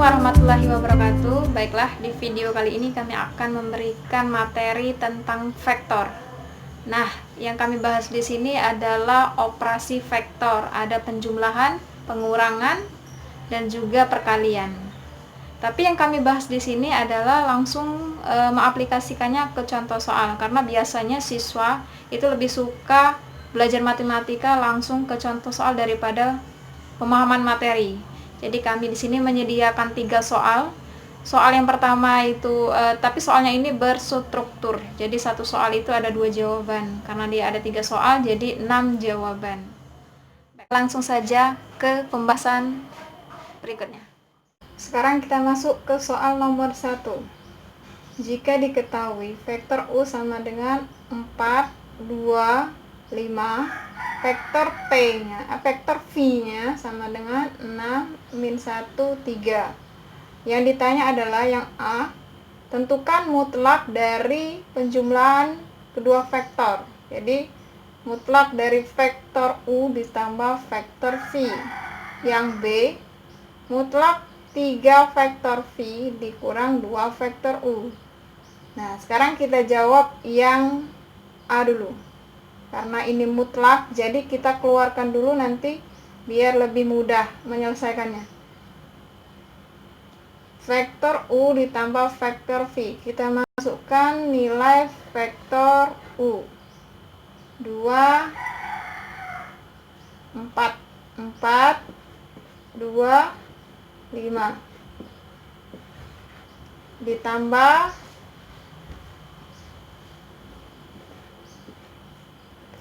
warahmatullahi wabarakatuh. Baiklah, di video kali ini kami akan memberikan materi tentang vektor. Nah, yang kami bahas di sini adalah operasi vektor. Ada penjumlahan, pengurangan, dan juga perkalian. Tapi yang kami bahas di sini adalah langsung mengaplikasikannya ke contoh soal, karena biasanya siswa itu lebih suka belajar matematika langsung ke contoh soal daripada pemahaman materi. Jadi kami di sini menyediakan 3 soal. Soal yang pertama itu, tapi soalnya ini berstruktur. Jadi satu soal itu ada 2 jawaban. Karena dia ada 3 soal, jadi 6 jawaban. Langsung saja ke pembahasan berikutnya. Sekarang kita masuk ke soal nomor 1. Jika diketahui vektor U sama dengan 4, 2, 5, vektor V-nya sama dengan 6, min 1, 3. Yang ditanya adalah yang A, tentukan mutlak dari penjumlahan kedua vektor. Jadi, mutlak dari vektor U ditambah vektor V. Yang B, mutlak 3 vektor V dikurang 2 vektor U. Nah, sekarang kita jawab yang A dulu. Karena ini mutlak, jadi kita keluarkan dulu nanti biar lebih mudah menyelesaikannya. Vektor U ditambah vektor V. Kita masukkan nilai vektor U. 2, 4, 4, 2, 5. Ditambah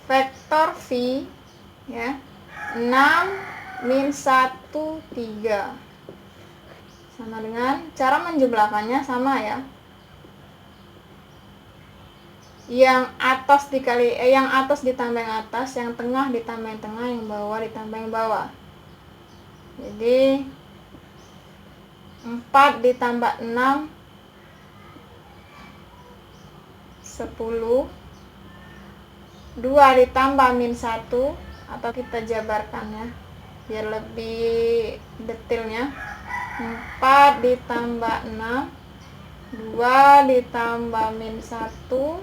vektor V, ya, 6, min 1, 3. Sama dengan cara menjumlahkannya sama ya. Yang atas dikali yang atas ditambah yang atas, yang tengah ditambah yang tengah, yang bawah ditambah yang bawah. Jadi 4 ditambah 6 10, 2 ditambah min 1, atau kita jabarkannya biar lebih detailnya. 4 ditambah 6, 2 ditambah min 1,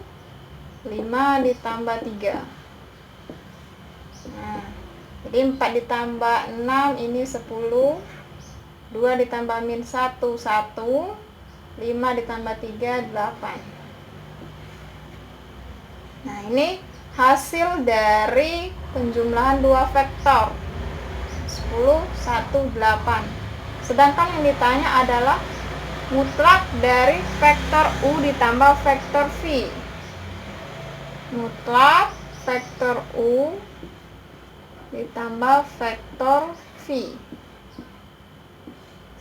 5 ditambah 3. Nah, jadi 4 ditambah 6 ini 10, 2 ditambah min 1, 1, 5 ditambah 3, 8. Nah, ini hasil dari penjumlahan 2 vektor 10, 1, 8. Sedangkan yang ditanya adalah mutlak dari vektor U ditambah vektor V. Mutlak vektor U ditambah vektor V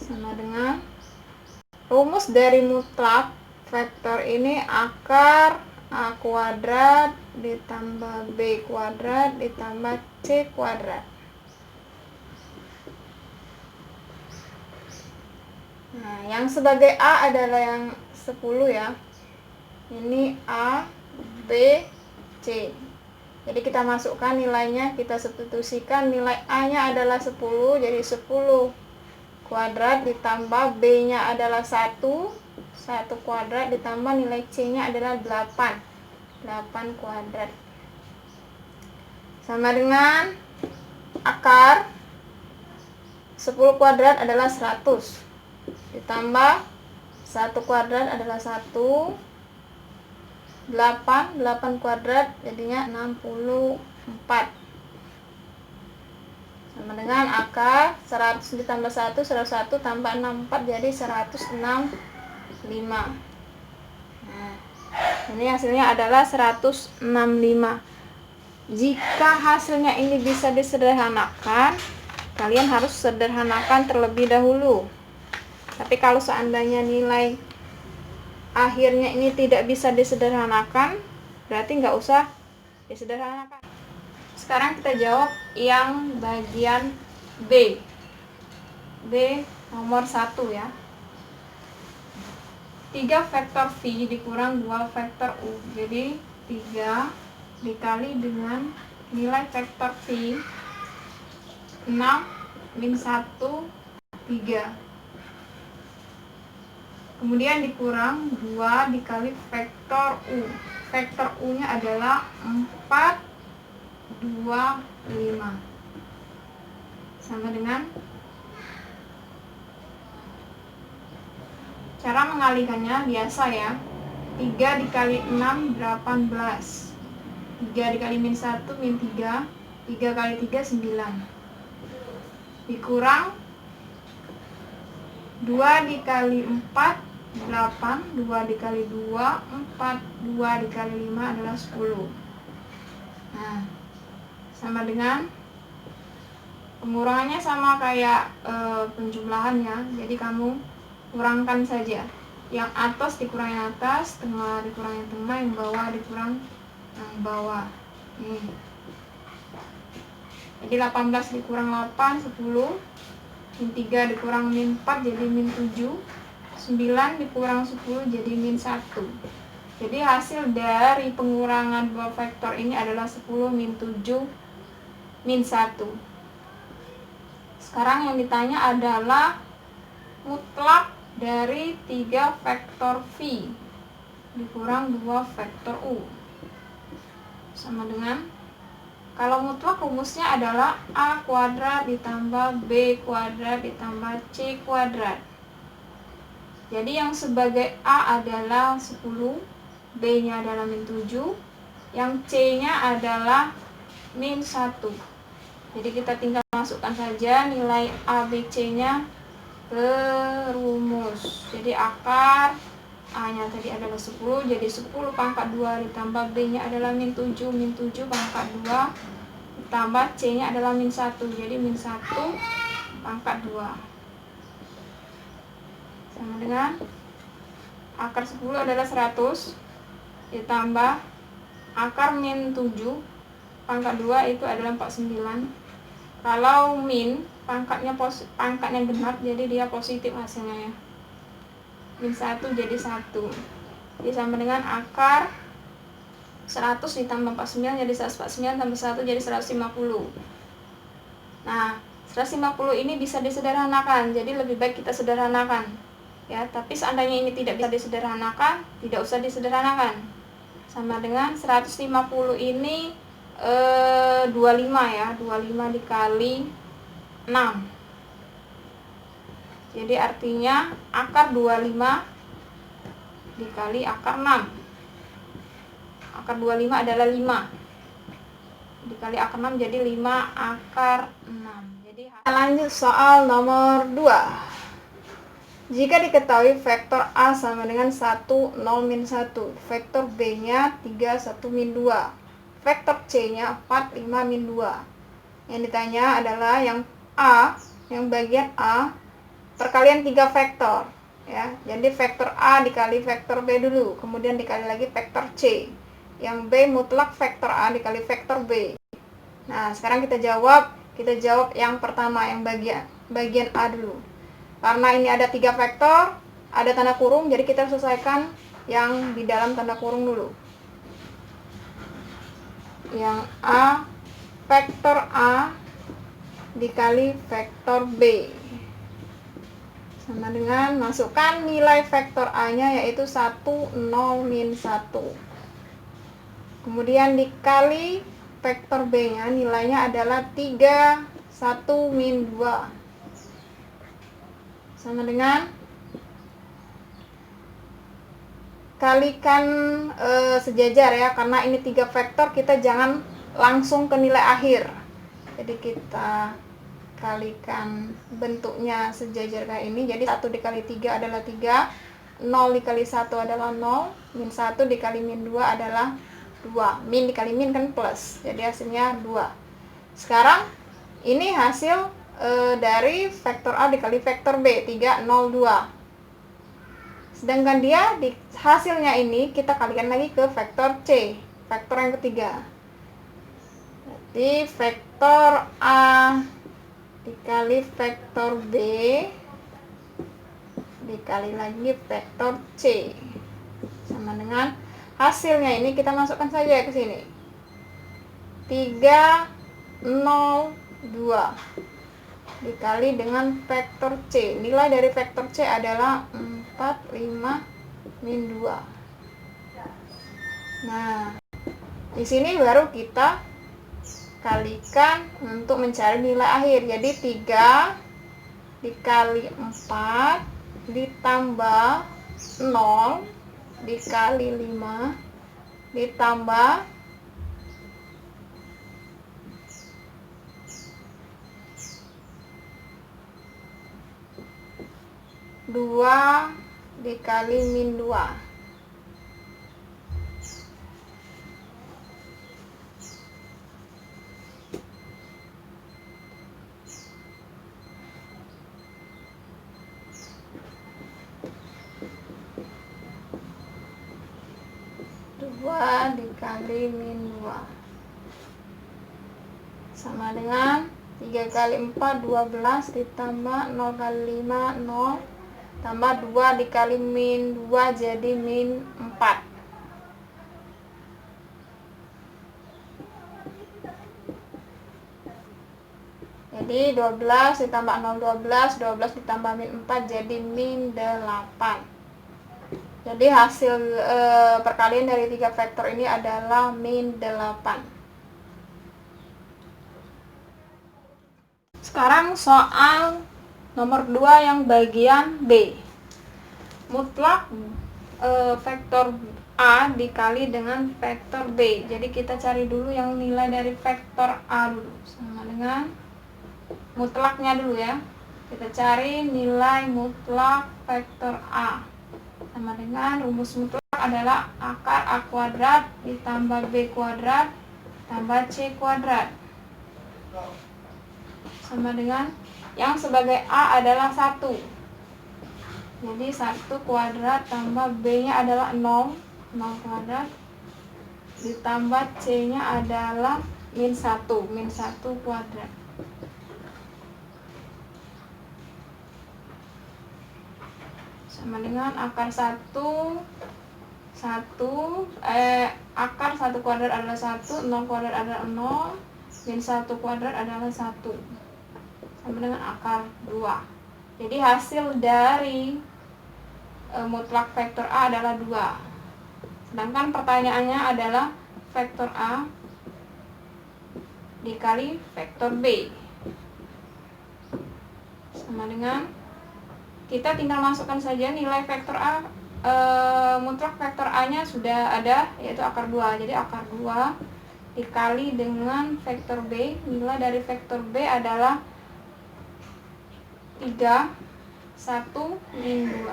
sama dengan rumus dari mutlak vektor ini akar A kuadrat ditambah B kuadrat ditambah C kuadrat. Nah, yang sebagai A adalah yang 10 ya. Ini A, B, C. Jadi kita masukkan nilainya, kita substitusikan. Nilai A-nya adalah 10, jadi 10 kuadrat ditambah B-nya adalah 1 kuadrat ditambah nilai C-nya adalah 8 kuadrat. Sama dengan akar 10 kuadrat adalah 100 ditambah 1 kuadrat adalah 1, 8 kuadrat jadinya 64. Sama dengan akar 100 ditambah 1, 101 tambah 64 jadi 165. Nah, ini hasilnya adalah 165. Jika hasilnya ini bisa disederhanakan, kalian harus sederhanakan terlebih dahulu. Tapi kalau seandainya nilai akhirnya ini tidak bisa disederhanakan, berarti nggak usah disederhanakan. Sekarang kita jawab yang bagian B. B nomor 1 ya. 3 vektor V dikurang 2 vektor U. Jadi 3 dikali dengan nilai vektor V 6 min 1, 3. Kemudian dikurang 2 dikali vektor U. Vektor U-nya adalah 4, 2, 5. Sama dengan cara mengalihkannya biasa ya. 3 dikali 6, 18. 3 dikali min 1, min 3. 3 kali 3, 9. Dikurang 2 dikali 4, 8. 2 dikali 2, 4. 2 dikali 5 adalah 10. Nah, sama dengan pengurangannya sama kayak penjumlahannya. Jadi kamu kurangkan saja. Yang atas dikurang yang atas, tengah dikurang yang tengah, yang bawah dikurang yang bawah. Nih. Jadi 18 dikurang 8, 10. Min 3 dikurang min 4 jadi min 7. 9 dikurang 10 jadi min 1. Jadi hasil dari pengurangan dua vektor ini adalah 10 min 7 min 1. Sekarang yang ditanya adalah mutlak dari 3 vektor V dikurang 2 vektor U. Sama dengan, kalau mutlak rumusnya adalah A kuadrat ditambah B kuadrat ditambah C kuadrat. Jadi yang sebagai A adalah 10, B-nya adalah min 7, yang C-nya adalah min 1. Jadi kita tinggal masukkan saja nilai A, B, C-nya ke rumus. Jadi akar A-nya tadi adalah 10, jadi 10 pangkat 2 ditambah B-nya adalah min 7 pangkat 2 ditambah C-nya adalah min 1, jadi min 1 pangkat 2. Sama dengan akar 10 adalah 100 ditambah akar min 7 pangkat 2 itu adalah 49. Kalau min pangkatnya genap, jadi dia positif hasilnya ya. Min 1 jadi 1. Jadi sama dengan akar 100 ditambah 49 jadi 149 tambah 1 jadi 150. Nah, 150 ini bisa disederhanakan, jadi lebih baik kita sederhanakan. Ya, tapi seandainya ini tidak bisa disederhanakan, tidak usah disederhanakan. Sama dengan 150 ini 25 ya, 25 dikali 6. Jadi artinya akar 25 dikali akar 6. Akar 25 adalah 5. Dikali akar 6 jadi 5 akar 6. Jadi lanjut soal nomor 2. Jika diketahui vektor A sama dengan 1, 0, min 1, vektor B-nya 3, 1, min 2, vektor C-nya 4, 5, min 2. Yang ditanya adalah yang A, yang bagian A, perkalian 3 vektor ya. Jadi vektor A dikali vektor B dulu, kemudian dikali lagi vektor C. Yang B mutlak vektor A dikali vektor B. Nah, sekarang kita jawab yang pertama, yang bagian A dulu. Karena ini ada 3 vektor, ada tanda kurung, jadi kita selesaikan yang di dalam tanda kurung dulu. Yang A, vektor A dikali vektor B. Sama dengan masukkan nilai vektor A-nya yaitu 1, 0, min 1. Kemudian dikali vektor B-nya, nilainya adalah 3, 1, min 2. Sama dengan kalikan sejajar ya, karena ini 3 vektor, kita jangan langsung ke nilai akhir. Jadi kita kalikan bentuknya sejajar kayak ini. Jadi 1 dikali 3 adalah 3, 0 dikali 1 adalah 0, min 1 dikali min 2 adalah 2. Min dikali min kan plus, jadi hasilnya 2. Sekarang ini hasil dari vektor A dikali vektor B, 3, 0, 2. Sedangkan dia di hasilnya ini kita kalikan lagi ke vektor C, vektor yang ketiga. Jadi vektor A dikali vektor B dikali lagi vektor C, sama dengan hasilnya ini kita masukkan saja ke sini, 3, 0, 2. dikali dengan vektor C. Nilai dari vektor C adalah 4, 5, min 2. Nah, di sini baru kita kalikan untuk mencari nilai akhir. Jadi 3 dikali 4 ditambah 0 dikali 5 ditambah 2 dikali min 2. Dikali min 2 sama dengan 3 kali 4 12 ditambah 0 kali 5 0 tambah 2 dikali min 2 jadi min 4. Jadi 12 ditambah 0 12 12 ditambah min 4 jadi min 8. Jadi hasil perkalian dari 3 vektor ini adalah min 8. Sekarang soal nomor 2 yang bagian B. Mutlak vektor A dikali dengan vektor B. Jadi kita cari dulu yang nilai dari vektor A dulu. Sama dengan mutlaknya dulu ya. Kita cari nilai mutlak vektor A. Sama dengan rumus mutlak adalah akar A kuadrat ditambah B kuadrat tambah C kuadrat. Sama dengan yang sebagai A adalah 1. Jadi 1 kuadrat tambah B nya adalah 0 kuadrat ditambah C nya adalah min 1 kuadrat. Sama dengan akar 1 akar 1 kuadrat adalah 1, 0 kuadrat adalah 0, min 1 kuadrat adalah 1. Sama dengan akar 2. Jadi hasil dari mutlak vektor A adalah 2. Sedangkan pertanyaannya adalah vektor A dikali vektor B. Sama dengan kita tinggal masukkan saja nilai vektor A, mutlak vektor A nya sudah ada, yaitu akar 2. Jadi akar 2 dikali dengan vektor B. Nilai dari vektor B adalah 3, 1, min 2.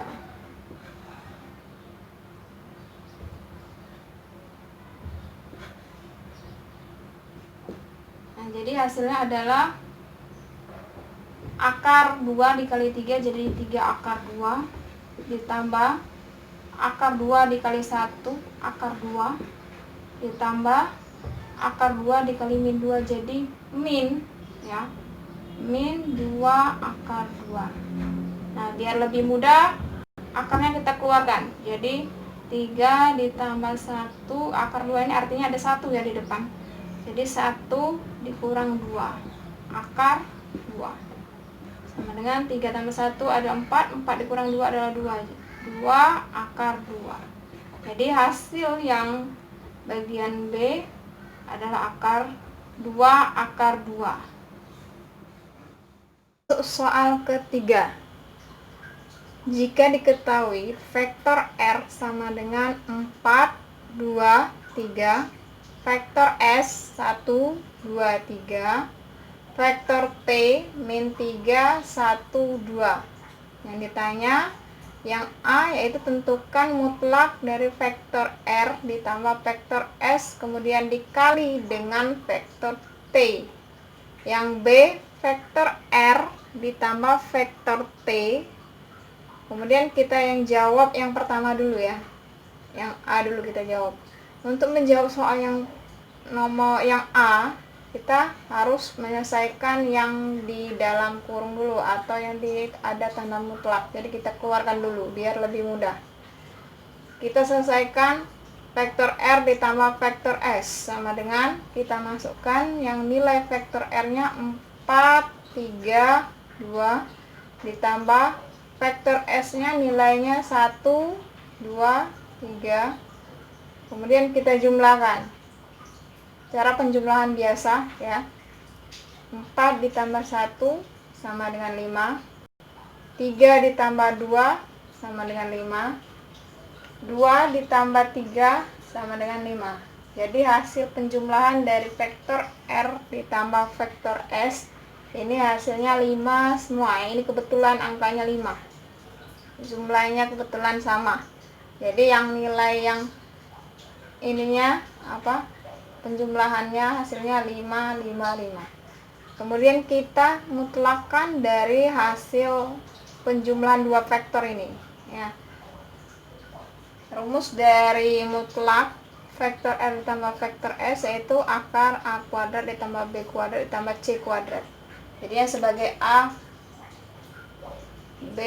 Nah, jadi hasilnya adalah akar 2 dikali 3 jadi 3 akar 2 ditambah akar 2 dikali 1 akar 2 ditambah akar 2 dikali min 2 jadi min ya, min 2 akar 2. Nah, biar lebih mudah akarnya kita keluarkan. Jadi 3 ditambah 1 akar 2 ini artinya ada 1 ya di depan. Jadi 1 dikurang 2 akar 2. Sama dengan 3 tambah 1 ada 4, 4 dikurang 2 adalah 2 akar 2. Jadi hasil yang bagian B adalah akar 2 akar 2. Soal ketiga. Jika diketahui vektor R sama dengan 4, 2, 3, vektor S 1, 2, 3, vektor T min 3, 1, 2. Yang ditanya yang A yaitu tentukan mutlak dari vektor R ditambah vektor S kemudian dikali dengan vektor T. Yang B vektor R ditambah vektor T. Kemudian kita yang jawab yang pertama dulu ya. Yang A dulu kita jawab. Untuk menjawab soal yang nomor yang A, kita harus menyelesaikan yang di dalam kurung dulu atau yang ada tanda mutlak. Jadi kita keluarkan dulu biar lebih mudah. Kita selesaikan vektor R ditambah vektor S sama dengan kita masukkan yang nilai vektor R nya 4, 4, 3, 2 ditambah vektor S-nya nilainya 1, 2, 3. Kemudian kita jumlahkan. Cara penjumlahan biasa ya. 4 ditambah 1 sama dengan 5. 3 ditambah 2 sama dengan 5. 2 ditambah 3 sama dengan 5. Jadi hasil penjumlahan dari vektor R ditambah vektor S ini hasilnya 5 semua. Ini kebetulan angkanya 5. Jumlahnya kebetulan sama. Jadi yang nilai yang ininya apa? Penjumlahannya hasilnya 5, 5, 5. Kemudian kita mutlakkan dari hasil penjumlahan dua vektor ini ya. Rumus dari mutlak vektor R ditambah vektor S yaitu akar A kuadrat ditambah B kuadrat ditambah C kuadrat. Jadi yang sebagai A, B,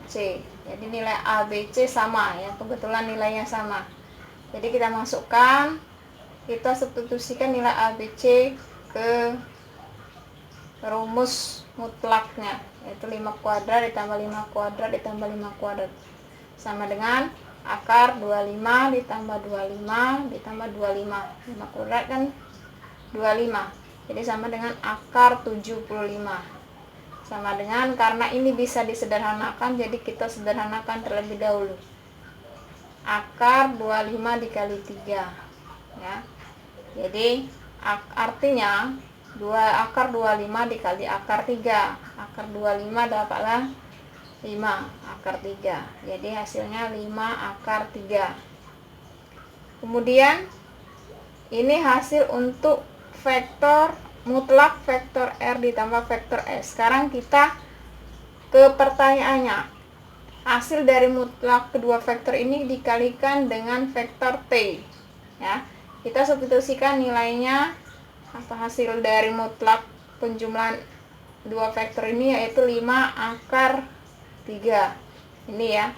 C. Jadi nilai A, B, C sama ya, kebetulan nilainya sama. Jadi kita masukkan, kita substitusikan nilai A, B, C ke rumus mutlaknya, yaitu 5 kuadrat ditambah 5 kuadrat ditambah 5 kuadrat sama dengan akar 25 ditambah 25 ditambah 25. 5 kuadrat kan 25. Jadi sama dengan akar 75. Sama dengan, karena ini bisa disederhanakan, jadi kita sederhanakan terlebih dahulu. Akar 25 dikali 3 ya. Jadi artinya akar 25 dikali akar 3. Akar 25 dapatlah 5 akar 3. Jadi hasilnya 5 akar 3. Kemudian ini hasil untuk vektor mutlak vektor R ditambah vektor S. Sekarang kita ke pertanyaannya. Hasil dari mutlak kedua vektor ini dikalikan dengan vektor T ya. Kita substitusikan nilainya, apa hasil dari mutlak penjumlahan dua vektor ini, yaitu 5 akar 3 ini ya,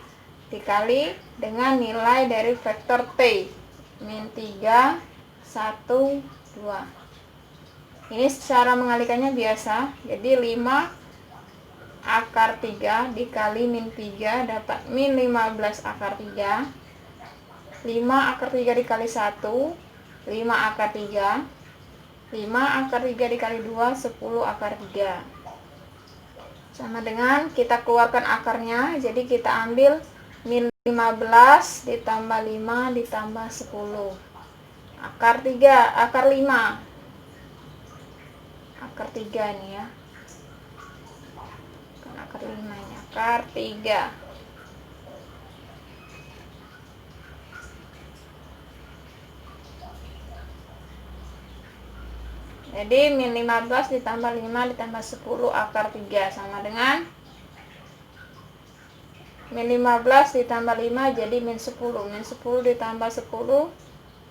dikali dengan nilai dari vektor T min 3, 1, 2. Ini cara mengalikannya biasa. Jadi 5 akar 3 dikali min 3 dapat min 15 akar 3. 5 akar 3 dikali 1, 5 akar 3. 5 akar 3 dikali 2, 10 akar 3. Sama dengan kita keluarkan akarnya, jadi kita ambil min 15 ditambah 5 ditambah 10. Akar 3, akar 5. Akar 3 nih ya. Bukan akar 5 ini, akar 3. Jadi min 15 ditambah 5 ditambah 10 akar 3 sama dengan min 15 ditambah 5 jadi min 10. Min 10 ditambah 10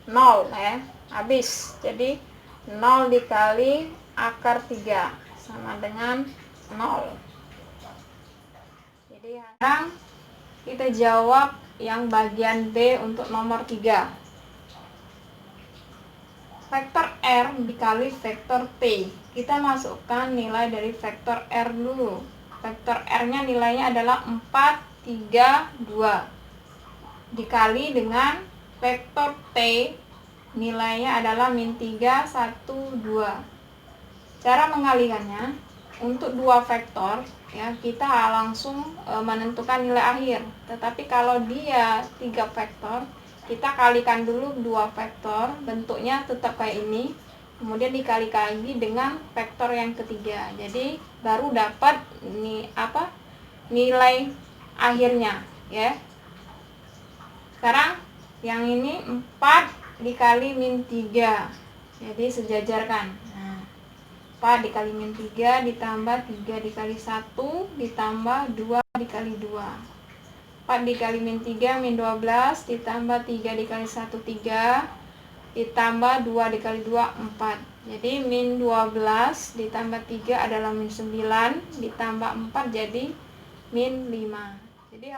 0 ya. Habis. Jadi 0 dikali akar 3 sama dengan 0. Jadi sekarang kita jawab yang bagian B untuk nomor 3. Vektor R dikali vektor T. Kita masukkan nilai dari vektor R dulu. Vektor R-nya nilainya adalah 4, 3, 2. Dikali dengan vektor T, nilainya adalah min 3, 1, 2. Cara mengalikannya, untuk dua vektor ya, kita langsung menentukan nilai akhir. Tetapi kalau dia 3 vektor, kita kalikan dulu dua vektor, bentuknya tetap kayak ini, kemudian dikali lagi dengan vektor yang ketiga. Jadi baru dapat nilai akhirnya ya. Sekarang yang ini 4 dikali min 3. Jadi sejajarkan. Nah, 4 dikali min 3 ditambah 3 dikali 1 ditambah 2 dikali 2. 4 dikali min 3 min 12 ditambah 3 dikali 1 3 ditambah 2 dikali 2 4. Jadi min 12 ditambah 3 adalah min 9 ditambah 4 jadi min 5. Jadi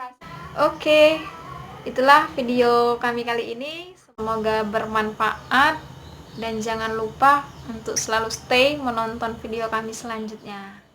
itulah video kami kali ini. Semoga bermanfaat Dan jangan lupa untuk selalu stay menonton video kami selanjutnya.